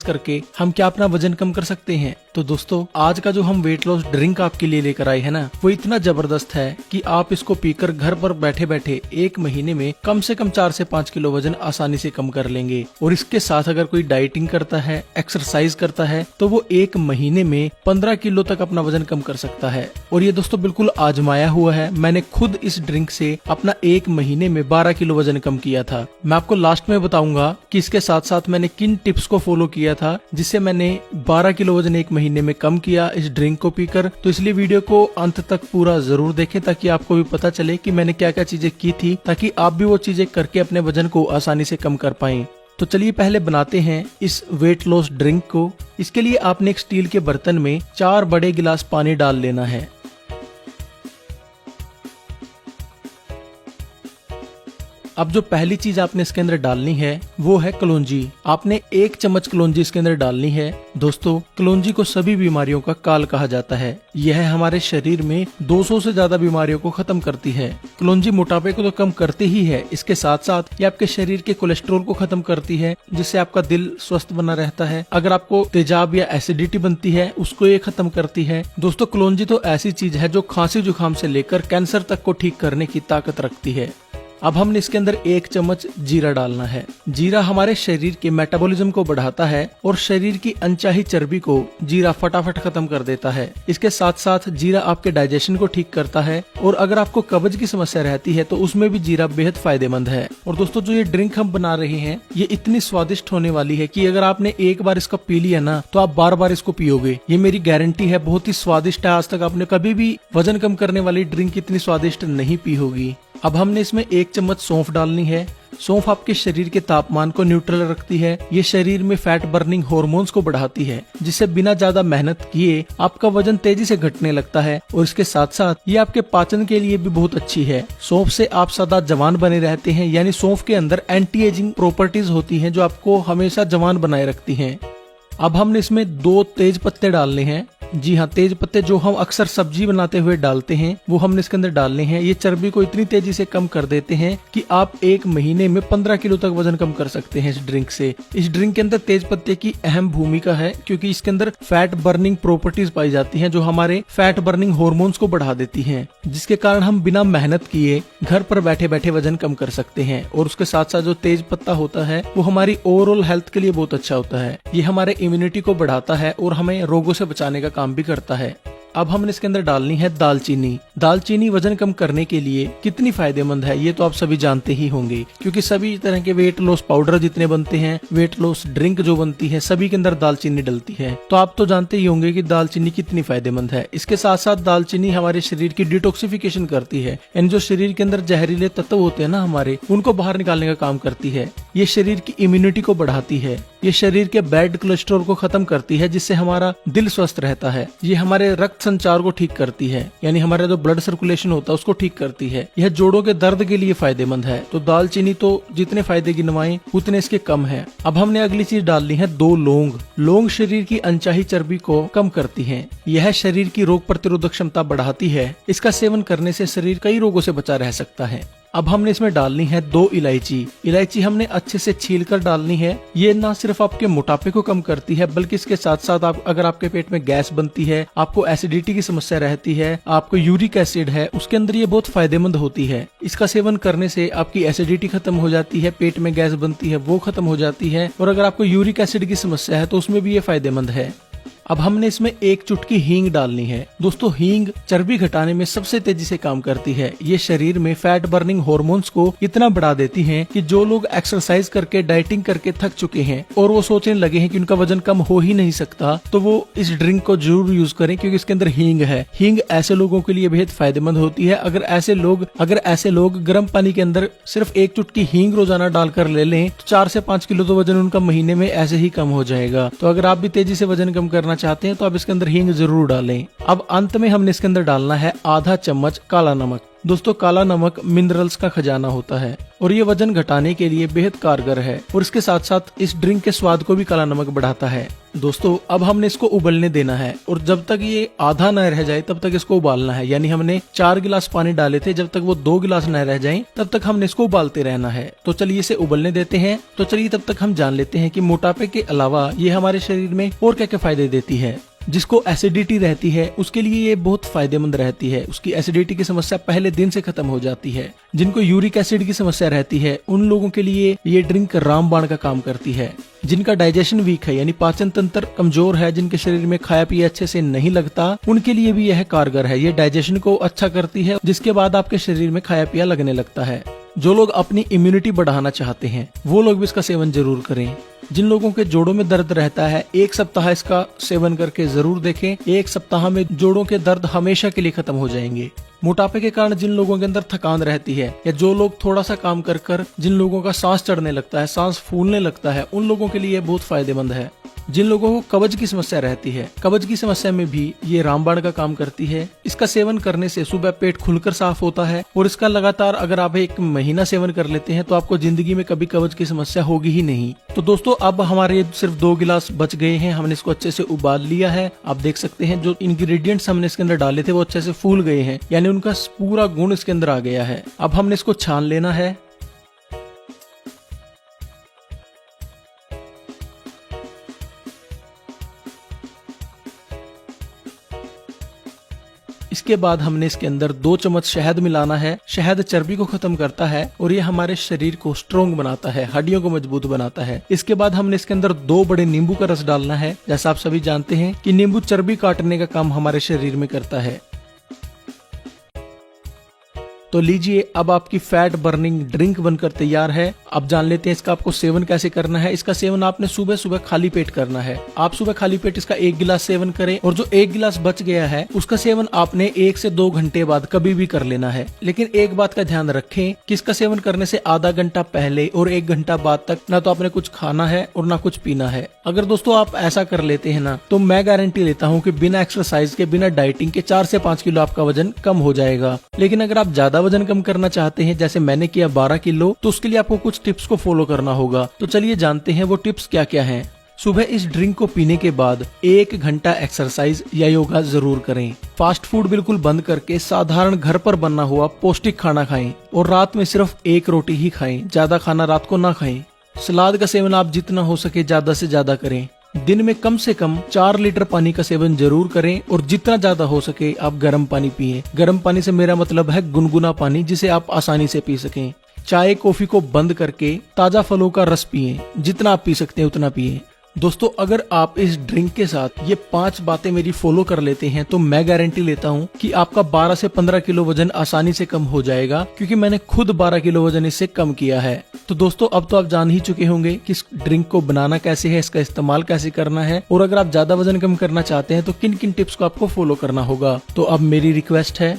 करके हम क्या अपना वजन कम कर सकते हैं। तो दोस्तों आज का जो हम वेट लॉस ड्रिंक आपके लिए लेकर आए हैं ना, वो इतना जबरदस्त है कि आप इसको पीकर घर पर बैठे बैठे 1 महीने में कम से कम 4 से 5 किलो वजन आसानी से कम कर लेंगे। और इसके साथ अगर कोई डाइटिंग करता है, एक्सरसाइज करता है, तो वो 1 महीने में 15 किलो तक अपना वजन कम कर सकता है। और ये दोस्तों बिल्कुल आजमाया हुआ है। मैंने खुद इस ड्रिंक से अपना 1 महीने में 12 किलो वजन कम किया था। मैं आपको लास्ट में बताऊंगा कि इसके साथ साथ मैंने किन टिप्स को फॉलो किया था जिससे मैंने 12 किलो वजन 1 महीने में कम किया इस ड्रिंक को पीकर। तो इसलिए वीडियो को अंत तक पूरा जरूर देखें ताकि आपको भी पता चले कि मैंने क्या क्या चीजें की थी, ताकि आप भी वो चीजें करके अपने वजन को आसानी से कम कर पाएं। तो चलिए पहले बनाते हैं इस वेट लॉस ड्रिंक को। इसके लिए आपने एक स्टील के बर्तन में 4 बड़े गिलास पानी डाल लेना है। अब जो पहली चीज आपने इसके अंदर डालनी है वो है कलौंजी। आपने 1 चम्मच कलौंजी इसके अंदर डालनी है। दोस्तों कलौंजी को सभी बीमारियों का काल कहा जाता है। यह हमारे शरीर में 200 से ज्यादा बीमारियों को खत्म करती है। कलौंजी मोटापे को तो कम करती ही है, इसके साथ साथ ये आपके शरीर के कोलेस्ट्रॉल को खत्म करती है, जिससे आपका दिल स्वस्थ बना रहता है। अगर आपको तेजाब या एसिडिटी बनती है उसको ये खत्म करती है। दोस्तों कलौंजी तो ऐसी चीज है जो खांसी जुकाम से लेकर कैंसर तक को ठीक करने की ताकत रखती है। अब हमने इसके अंदर 1 चम्मच जीरा डालना है। जीरा हमारे शरीर के मेटाबॉलिज्म को बढ़ाता है और शरीर की अनचाही चर्बी को जीरा फटाफट खत्म कर देता है। इसके साथ साथ जीरा आपके डाइजेशन को ठीक करता है और अगर आपको कब्ज की समस्या रहती है तो उसमें भी जीरा बेहद फायदेमंद है। और दोस्तों जो ये ड्रिंक हम बना रहे हैं ये इतनी स्वादिष्ट होने वाली है कि अगर आपने एक बार इसका पी लिया ना तो आप बार बार इसको पियोगे। ये मेरी गारंटी है, बहुत ही स्वादिष्ट है। आज तक आपने कभी भी वजन कम करने वाली ड्रिंक इतनी स्वादिष्ट नहीं पी होगी। अब हमने इसमें 1 चम्मच सौंफ डालनी है। सौंफ आपके शरीर के तापमान को न्यूट्रल रखती है। ये शरीर में फैट बर्निंग हार्मोन्स को बढ़ाती है, जिससे बिना ज्यादा मेहनत किए आपका वजन तेजी से घटने लगता है। और इसके साथ साथ ये आपके पाचन के लिए भी बहुत अच्छी है। सौंफ से आप सदा जवान बने रहते हैं, यानी सौंफ के अंदर एंटी एजिंग प्रॉपर्टीज होती हैं जो आपको हमेशा जवान बनाए रखती हैं। अब हमने इसमें 2 तेज पत्ते डालने हैं। जी हाँ, तेज पत्ते जो हम अक्सर सब्जी बनाते हुए डालते हैं वो हमने इसके अंदर डालने हैं। ये चर्बी को इतनी तेजी से कम कर देते हैं कि आप 1 महीने में 15 किलो तक वजन कम कर सकते हैं इस ड्रिंक से। इस ड्रिंक के अंदर तेज पत्ते की अहम भूमिका है क्योंकि इसके अंदर फैट बर्निंग प्रॉपर्टीज पाई जाती हैं जो हमारे फैट बर्निंग हार्मोन्स को बढ़ा देती हैं, जिसके कारण हम बिना मेहनत किए घर पर बैठे बैठे वजन कम कर सकते हैं। और उसके साथ साथ जो तेज पत्ता होता है वो हमारी ओवरऑल हेल्थ के लिए बहुत अच्छा होता है। ये हमारे इम्यूनिटी को बढ़ाता है और हमें रोगों से बचाने का काम भी करता है। अब हमने इसके अंदर डालनी है दालचीनी। दालचीनी वजन कम करने के लिए कितनी फायदेमंद है ये तो आप सभी जानते ही होंगे, क्योंकि सभी तरह के वेट लॉस पाउडर जितने बनते हैं, वेट लॉस ड्रिंक जो बनती है, सभी के अंदर दालचीनी डलती है। तो आप तो जानते ही होंगे कि दालचीनी कितनी फायदेमंद है। इसके साथ साथ दालचीनी हमारे शरीर की डिटॉक्सिफिकेशन करती है, यानी जो शरीर के अंदर जहरीले तत्व होते हैं ना हमारे, उनको बाहर निकालने का काम करती है। ये शरीर की इम्यूनिटी को बढ़ाती है। ये शरीर के बैड कोलेस्ट्रॉल को खत्म करती है, जिससे हमारा दिल स्वस्थ रहता है। ये हमारे रक्त संचार को ठीक करती है, यानी हमारा जो ब्लड सर्कुलेशन होता है उसको ठीक करती है। यह जोड़ों के दर्द के लिए फायदेमंद है। तो दालचीनी तो जितने फायदे गिनवाएं उतने इसके कम है। अब हमने अगली चीज डालनी है 2 लौंग। लौंग शरीर की अनचाही चर्बी को कम करती है। यह शरीर की रोग प्रतिरोधक क्षमता बढ़ाती है। इसका सेवन करने से शरीर कई रोगों से बचा रह सकता है। अब हमने इसमें डालनी है 2 इलायची। इलायची हमने अच्छे से छील कर डालनी है। ये ना सिर्फ आपके मोटापे को कम करती है, बल्कि इसके साथ साथ अगर आपके पेट में गैस बनती है, आपको एसिडिटी की समस्या रहती है, आपको यूरिक एसिड है, उसके अंदर ये बहुत फायदेमंद होती है। इसका सेवन करने से आपकी एसिडिटी खत्म हो जाती है, पेट में गैस बनती है वो खत्म हो जाती है, और अगर आपको यूरिक एसिड की समस्या है तो उसमें भी ये फायदेमंद है। अब हमने इसमें 1 चुटकी हींग डालनी है। दोस्तों हींग चर्बी घटाने में सबसे तेजी से काम करती है। ये शरीर में फैट बर्निंग हार्मोन्स को इतना बढ़ा देती हैं कि जो लोग एक्सरसाइज करके डाइटिंग करके थक चुके हैं और वो सोचने लगे हैं कि उनका वजन कम हो ही नहीं सकता, तो वो इस ड्रिंक को जरूर यूज करें, क्योंकि इसके अंदर हींग है। हींग ऐसे लोगों के लिए बेहद फायदेमंद होती है। अगर ऐसे लोग गर्म पानी के अंदर सिर्फ 1 चुटकी हींग रोजाना डालकर ले लें तो 4 से 5 किलो तो वजन उनका महीने में ऐसे ही कम हो जाएगा। तो अगर आप भी तेजी से वजन कम करना चाहते हैं तो आप इसके अंदर हींग जरूर डालें। अब अंत में हमने इसके अंदर डालना है आधा चम्मच काला नमक। दोस्तों काला नमक मिनरल्स का खजाना होता है और ये वजन घटाने के लिए बेहद कारगर है और इसके साथ साथ इस ड्रिंक के स्वाद को भी काला नमक बढ़ाता है। दोस्तों अब हमने इसको उबलने देना है और जब तक ये आधा न रह जाए तब तक इसको उबालना है। यानी हमने 4 गिलास पानी डाले थे, जब तक वो 2 गिलास न रह जाएं तब तक हमने इसको उबालते रहना है। तो चलिए इसे उबलने देते हैं। तो चलिए तब तक हम जान लेते हैं कि मोटापे के अलावा ये हमारे शरीर में और क्या क्या फायदे देती है। जिसको एसिडिटी रहती है उसके लिए ये बहुत फायदेमंद रहती है। उसकी एसिडिटी की समस्या पहले दिन से खत्म हो जाती है। जिनको यूरिक एसिड की समस्या रहती है उन लोगों के लिए ये ड्रिंक रामबाण का काम करती है। जिनका डाइजेशन वीक है यानी पाचन तंत्र कमजोर है, जिनके शरीर में खाया पिया अच्छे से नहीं लगता, उनके लिए भी यह कारगर है। ये डाइजेशन को अच्छा करती है, जिसके बाद आपके शरीर में खाया पिया लगने लगता है। जो लोग अपनी इम्यूनिटी बढ़ाना चाहते हैं वो लोग भी इसका सेवन जरूर करें। जिन लोगों के जोड़ों में दर्द रहता है 1 सप्ताह इसका सेवन करके जरूर देखें। 1 सप्ताह में जोड़ों के दर्द हमेशा के लिए खत्म हो जाएंगे। मोटापे के कारण जिन लोगों के अंदर थकान रहती है या जो लोग थोड़ा सा काम कर कर जिन लोगों का सांस चढ़ने लगता है, सांस फूलने लगता है, उन लोगों के लिए बहुत फायदेमंद है। जिन लोगों को कब्ज की समस्या रहती है, कब्ज की समस्या में भी ये रामबाण का काम करती है। इसका सेवन करने से सुबह पेट खुलकर साफ होता है और इसका लगातार अगर आप 1 महीना सेवन कर लेते हैं तो आपको जिंदगी में कभी कब्ज की समस्या होगी ही नहीं। तो दोस्तों अब हमारे सिर्फ 2 गिलास बच गए हैं। हमने इसको अच्छे से उबाल लिया है। आप देख सकते हैं जो इंग्रेडिएंट्स हमने इसके अंदर डाले थे वो अच्छे से फूल गए हैं, यानी उनका पूरा गुण इसके अंदर आ गया है। अब हमने इसको छान लेना है। इसके बाद हमने इसके अंदर 2 चम्मच शहद मिलाना है। शहद चर्बी को खत्म करता है और ये हमारे शरीर को स्ट्रोंग बनाता है, हड्डियों को मजबूत बनाता है। इसके बाद हमने इसके अंदर 2 बड़े नींबू का रस डालना है। जैसा आप सभी जानते हैं कि नींबू चर्बी काटने का काम हमारे शरीर में करता है। तो लीजिए अब आपकी फैट बर्निंग ड्रिंक बनकर तैयार है। अब जान लेते हैं इसका आपको सेवन कैसे करना है। इसका सेवन आपने सुबह सुबह खाली पेट करना है। आप सुबह खाली पेट इसका 1 गिलास सेवन करें और जो 1 गिलास बच गया है उसका सेवन आपने 1 से 2 घंटे बाद कभी भी कर लेना है। लेकिन एक बात का ध्यान रखें कि इसका सेवन करने से आधा घंटा पहले और 1 घंटा बाद तक ना तो आपने कुछ खाना है और ना कुछ पीना है। अगर दोस्तों आप ऐसा कर लेते हैं ना तो मैं गारंटी लेता हूँ कि बिना एक्सरसाइज के, बिना डाइटिंग के 4 से 5 किलो आपका वजन कम हो जाएगा। लेकिन अगर आप ज्यादा वजन कम करना चाहते हैं जैसे मैंने किया 12 किलो, तो उसके लिए आपको कुछ टिप्स को फॉलो करना होगा। तो चलिए जानते हैं वो टिप्स क्या क्या हैं। सुबह इस ड्रिंक को पीने के बाद 1 घंटा एक्सरसाइज या योगा जरूर करें। फास्ट फूड बिल्कुल बंद करके साधारण घर पर बना हुआ पौष्टिक खाना खाएं और रात में सिर्फ 1 रोटी ही खाएं। ज्यादा खाना रात को ना खाएं। सलाद का सेवन आप जितना हो सके ज्यादा से ज्यादा करें। दिन में कम से कम 4 लीटर पानी का सेवन जरूर करें और जितना ज्यादा हो सके आप गर्म पानी पिएं। गर्म पानी से मेरा मतलब है गुनगुना पानी, जिसे आप आसानी से पी सकें। चाय कॉफी को बंद करके ताजा फलों का रस पिएं। जितना आप पी सकते हैं उतना पिएं। दोस्तों अगर आप इस ड्रिंक के साथ ये 5 बातें मेरी फॉलो कर लेते हैं तो मैं गारंटी लेता हूँ कि आपका 12 से 15 किलो वजन आसानी से कम हो जाएगा, क्योंकि मैंने खुद 12 किलो वजन इससे कम किया है। तो दोस्तों अब तो आप जान ही चुके होंगे कि इस ड्रिंक को बनाना कैसे है, इसका इस्तेमाल कैसे करना है और अगर आप ज्यादा वजन कम करना चाहते हैं तो किन किन टिप्स को आपको फॉलो करना होगा। तो अब मेरी रिक्वेस्ट है